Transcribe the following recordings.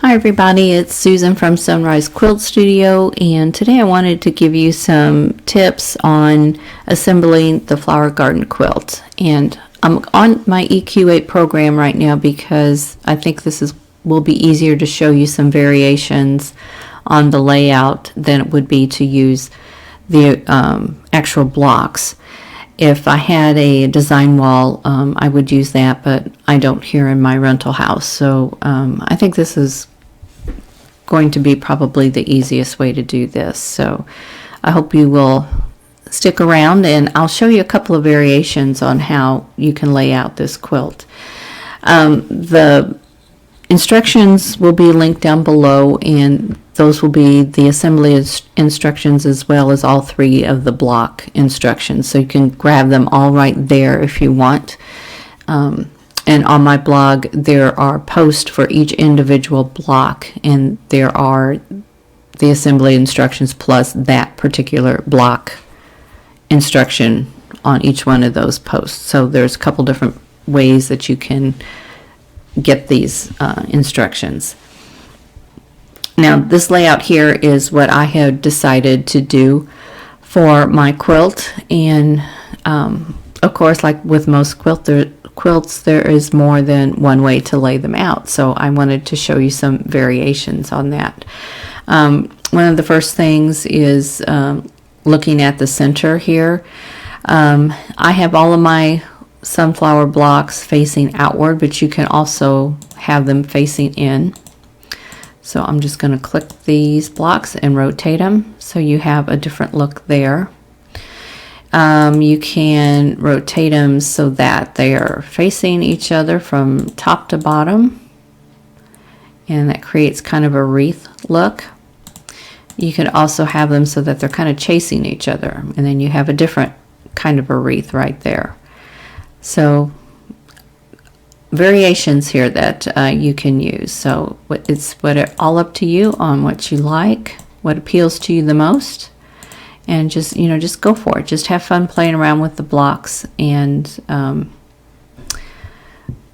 Hi everybody, it's Susan from Sunrise Quilt Studio, and today I wanted to give you some tips on assembling the Flower Garden Quilt. And I'm on my EQ8 program right now because I think will be easier to show you some variations on the layout than it would be to use the actual blocks. If I had a design wall, I would use that, but I don't here in my rental house. So I think this is going to be probably the easiest way to do this. So I hope you will stick around, and I'll show you a couple of variations on how you can lay out this quilt. The instructions will be linked down below, and those will be the assembly instructions as well as all three of the block instructions. So you can grab them all right there if you want. And on my blog, there are posts for each individual block, and there are the assembly instructions plus that particular block instruction on each one of those posts. So there's a couple different ways that you can get these instructions. Now, this layout here is what I have decided to do for my quilt, and of course, like with most quilts, there is more than one way to lay them out, so I wanted to show you some variations on that. One of the first things is looking at the center here. I have all of my sunflower blocks facing outward, but you can also have them facing in. So I'm just going to click these blocks and rotate them so you have a different look there. You can rotate them so that they are facing each other from top to bottom, and that creates kind of a wreath look. You can also have them so that they're kind of chasing each other, and then you have a different kind of a wreath right there. So variations here that you can use. So it's all up to you on what you like, what appeals to you the most. And just go for it. Just have fun playing around with the blocks, and come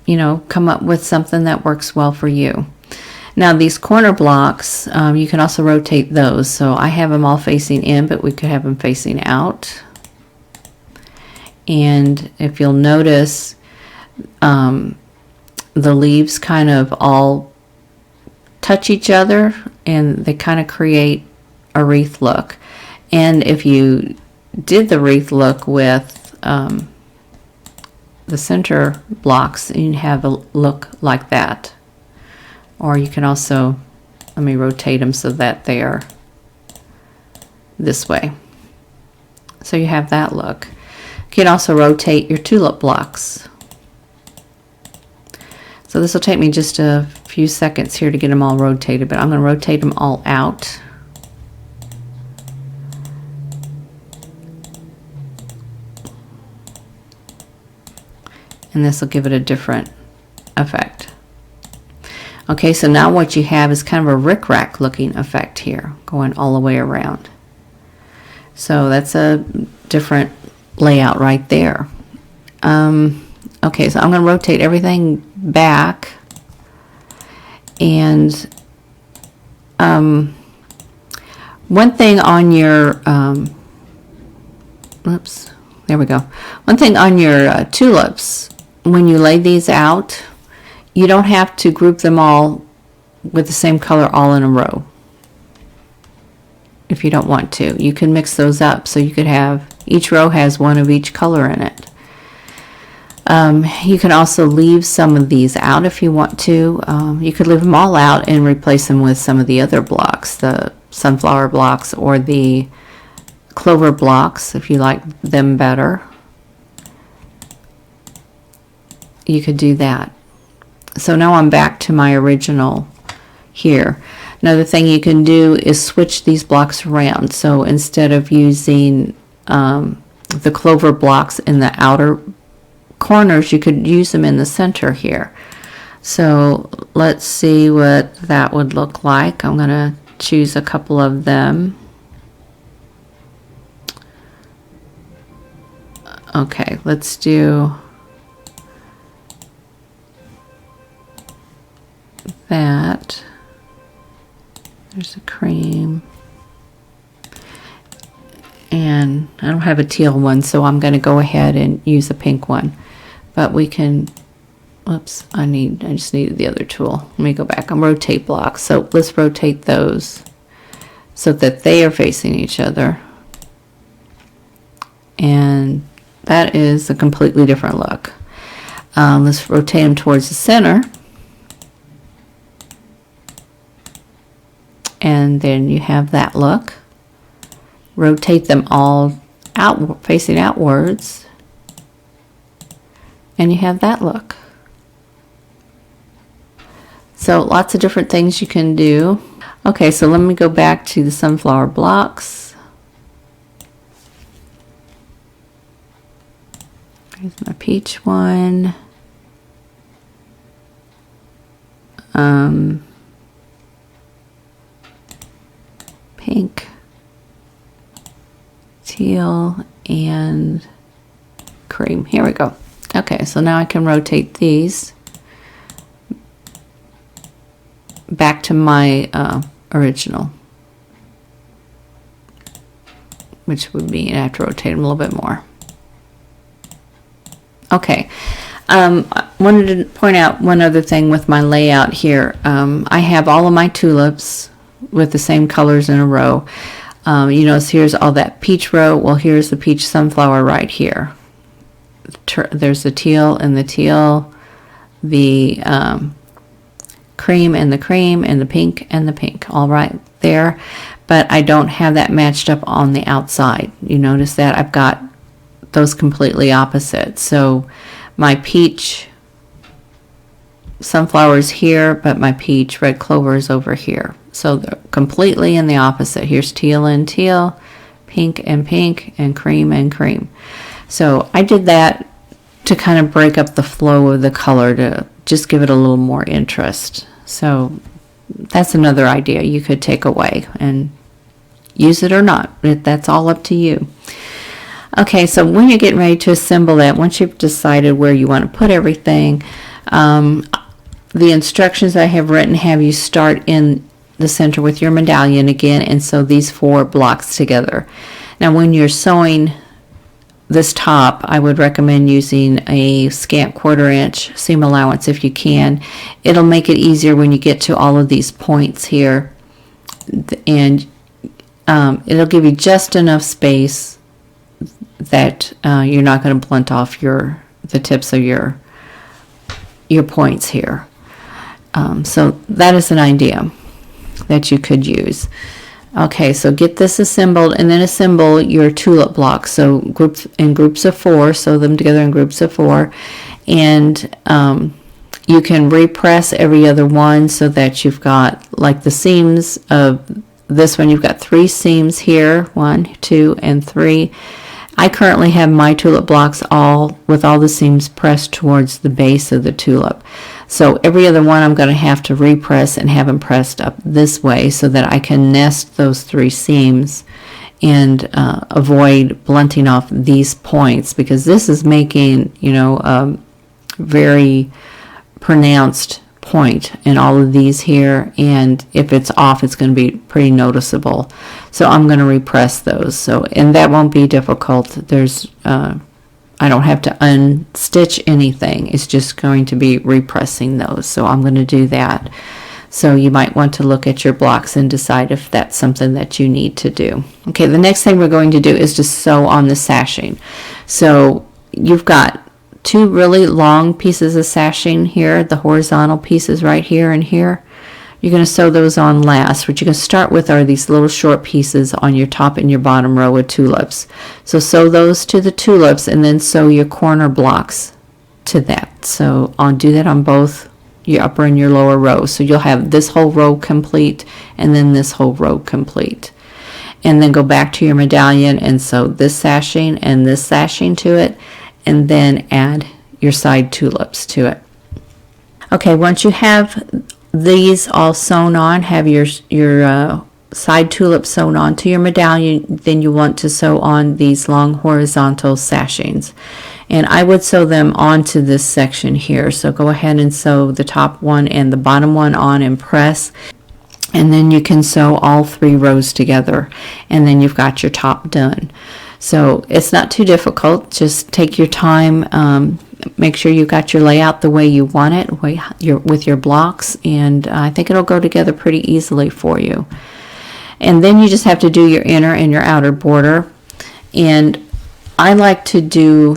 up with something that works well for you. Now, these corner blocks, you can also rotate those. So I have them all facing in, but we could have them facing out. And if you'll notice, the leaves kind of all touch each other, and they kind of create a wreath look. And if you did the wreath look with the center blocks, you'd have a look like that. Or you can also, let me rotate them so that they are this way. So you have that look. You can also rotate your tulip blocks. So this will take me just a few seconds here to get them all rotated, but I'm going to rotate them all out. And this will give it a different effect. Okay, so now what you have is kind of a rickrack looking effect here, going all the way around. So that's a different layout right there. Okay, so I'm going to rotate everything back, and one thing on your oops, there we go. One thing on your tulips, when you lay these out, you don't have to group them all with the same color all in a row. If you don't want to, you can mix those up, so you could have each row has one of each color in it. You can also leave some of these out if you want to. You could leave them all out and replace them with some of the other blocks, the sunflower blocks or the clover blocks if you like them better. You could do that. So now I'm back to my original here. Another thing you can do is switch these blocks around. So instead of using the clover blocks in the outer corners, you could use them in the center here. So let's see what that would look like. I'm going to choose a couple of them. Okay, let's do that. There's a cream. And I don't have a teal one, so I'm going to go ahead and use a pink one. But we can, whoops, I just needed the other tool. Let me go back on rotate blocks. So let's rotate those so that they are facing each other. And that is a completely different look. Let's rotate them towards the center. And then you have that look. Rotate them all out, facing outwards, and you have that look. So lots of different things you can do. Okay, so let me go back to the sunflower blocks. Here's my peach one. Pink, teal, and cream. Here we go. Okay, so now I can rotate these back to my original, which would be, I have to rotate them a little bit more. Okay, I wanted to point out one other thing with my layout here. I have all of my tulips with the same colors in a row. You notice here's all that peach row. Well, here's the peach sunflower right here. There's the teal and the teal, the cream and the cream, and the pink and the pink, all right there. But I don't have that matched up on the outside. You notice that I've got those completely opposite. So my peach sunflower is here, but my peach red clover is over here. So they're completely in the opposite. Here's teal and teal, pink, and cream and cream. So I did that to kind of break up the flow of the color, to just give it a little more interest. So that's another idea you could take away and use it or not. That's all up to you. Okay, so when you're getting ready to assemble that, once you've decided where you want to put everything, the instructions I have written have you start in the center with your medallion again, and sew these 4 blocks together. Now when you're sewing this top, I would recommend using a scant 1/4 inch seam allowance if you can. It'll make it easier when you get to all of these points here, and it'll give you just enough space that you're not going to blunt off the tips of your points here. So that is an idea that you could use. Okay, so get this assembled, and then assemble your tulip blocks. So groups of 4, sew them together in groups of 4, and you can repress every other one so that you've got, like the seams of this one, you've got 3 seams here, 1, 2, and 3. I currently have my tulip blocks with all the seams pressed towards the base of the tulip. So every other one I'm going to have to repress and have them pressed up this way so that I can nest those 3 seams and avoid blunting off these points, because this is making, a very pronounced point in all of these here, and if it's off, it's going to be pretty noticeable. So I'm going to repress those. And that won't be difficult. I don't have to unstitch anything. It's just going to be repressing those. So I'm going to do that. So you might want to look at your blocks and decide if that's something that you need to do. Okay, the next thing we're going to do is to sew on the sashing. So you've got 2 really long pieces of sashing here, the horizontal pieces right here and here. You're going to sew those on last. What you're going to start with are these little short pieces on your top and your bottom row of tulips. So sew those to the tulips, and then sew your corner blocks to that. So I'll do that on both your upper and your lower row. So you'll have this whole row complete, and then this whole row complete. And then go back to your medallion and sew this sashing and this sashing to it, and then add your side tulips to it. Okay, once you have these all sewn on, have your side tulip sewn onto your medallion, then you want to sew on these long horizontal sashings. And I would sew them onto this section here. So go ahead and sew the top one and the bottom one on and press. and then you can sew all 3 rows together, and then you've got your top done. So it's not too difficult. Just take your time. Make sure you've got your layout the way you want it, with your blocks, and I think it'll go together pretty easily for you. And then you just have to do your inner and your outer border. And I like to do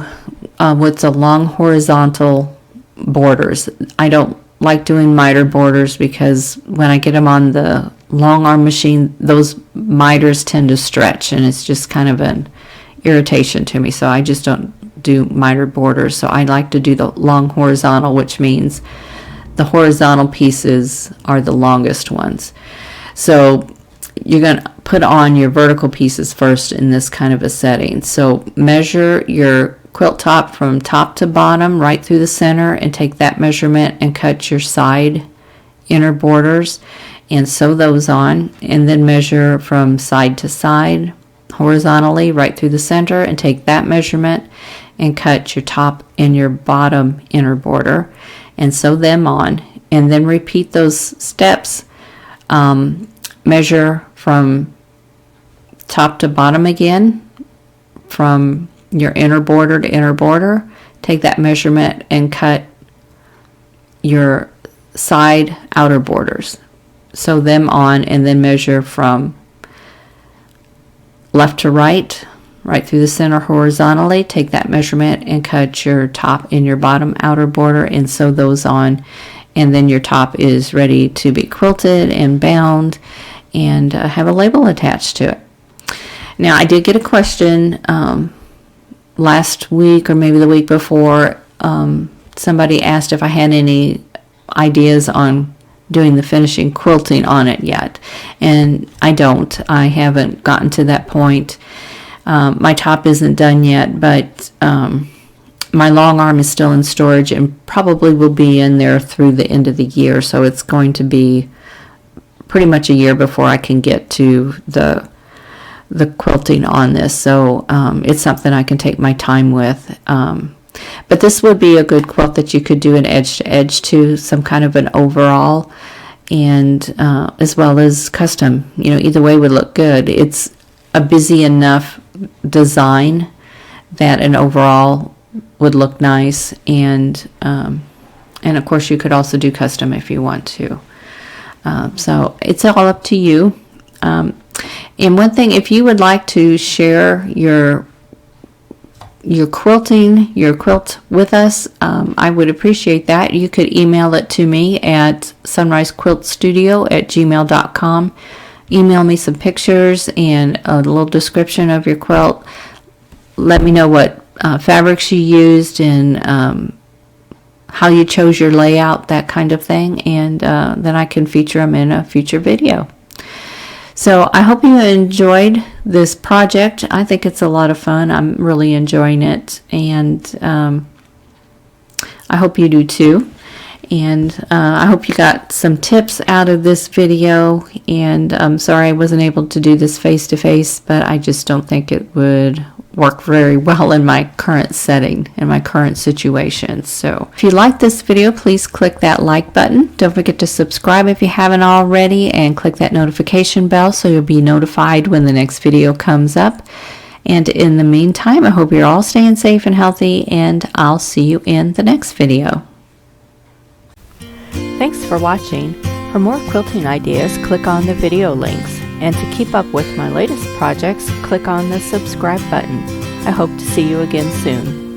what's a long horizontal borders. I don't like doing miter borders because when I get them on the long arm machine, those miters tend to stretch, and it's just kind of an irritation to me. So I just don't do miter borders. So I like to do the long horizontal, which means the horizontal pieces are the longest ones. So you're going to put on your vertical pieces first in this kind of a setting. So measure your quilt top from top to bottom right through the center, and take that measurement and cut your side inner borders and sew those on, and then measure from side to side horizontally right through the center, and take that measurement and cut your top and your bottom inner border and sew them on, and then repeat those steps. Measure from top to bottom again, from your inner border to inner border, take that measurement and cut your side outer borders, sew them on, and then measure from left to right, right through the center horizontally, take that measurement and cut your top and your bottom outer border and sew those on, and then your top is ready to be quilted and bound and have a label attached to it. Now, I did get a question last week or maybe the week before. Somebody asked if I had any ideas on doing the finishing quilting on it yet, and I don't. I haven't gotten to that point. My top isn't done yet, but my long arm is still in storage and probably will be in there through the end of the year, so it's going to be pretty much a year before I can get to the quilting on this. So it's something I can take my time with. But this would be a good quilt that you could do an edge to edge to, some kind of an overall, and as well as custom. Either way would look good. It's a busy enough design that an overall would look nice, and of course you could also do custom if you want to. So it's all up to you. And one thing, if you would like to share your quilt with us, I would appreciate that. You could email it to me at sunrisequiltstudio@gmail.com. Email me some pictures and a little description of your quilt. Let me know what fabrics you used and how you chose your layout, that kind of thing, and then I can feature them in a future video. So I hope you enjoyed this project. I think it's a lot of fun. I'm really enjoying it, and I hope you do too. And I hope you got some tips out of this video, and I'm sorry I wasn't able to do this face-to-face, but I just don't think it would work very well in my current setting, in my current situation. So if you like this video, please click that like button. Don't forget to subscribe if you haven't already, and click that notification bell so you'll be notified when the next video comes up. And in the meantime, I hope you're all staying safe and healthy, and I'll see you in the next video. Thanks for watching. For more quilting ideas, click on the video links. And to keep up with my latest projects, click on the subscribe button. I hope to see you again soon.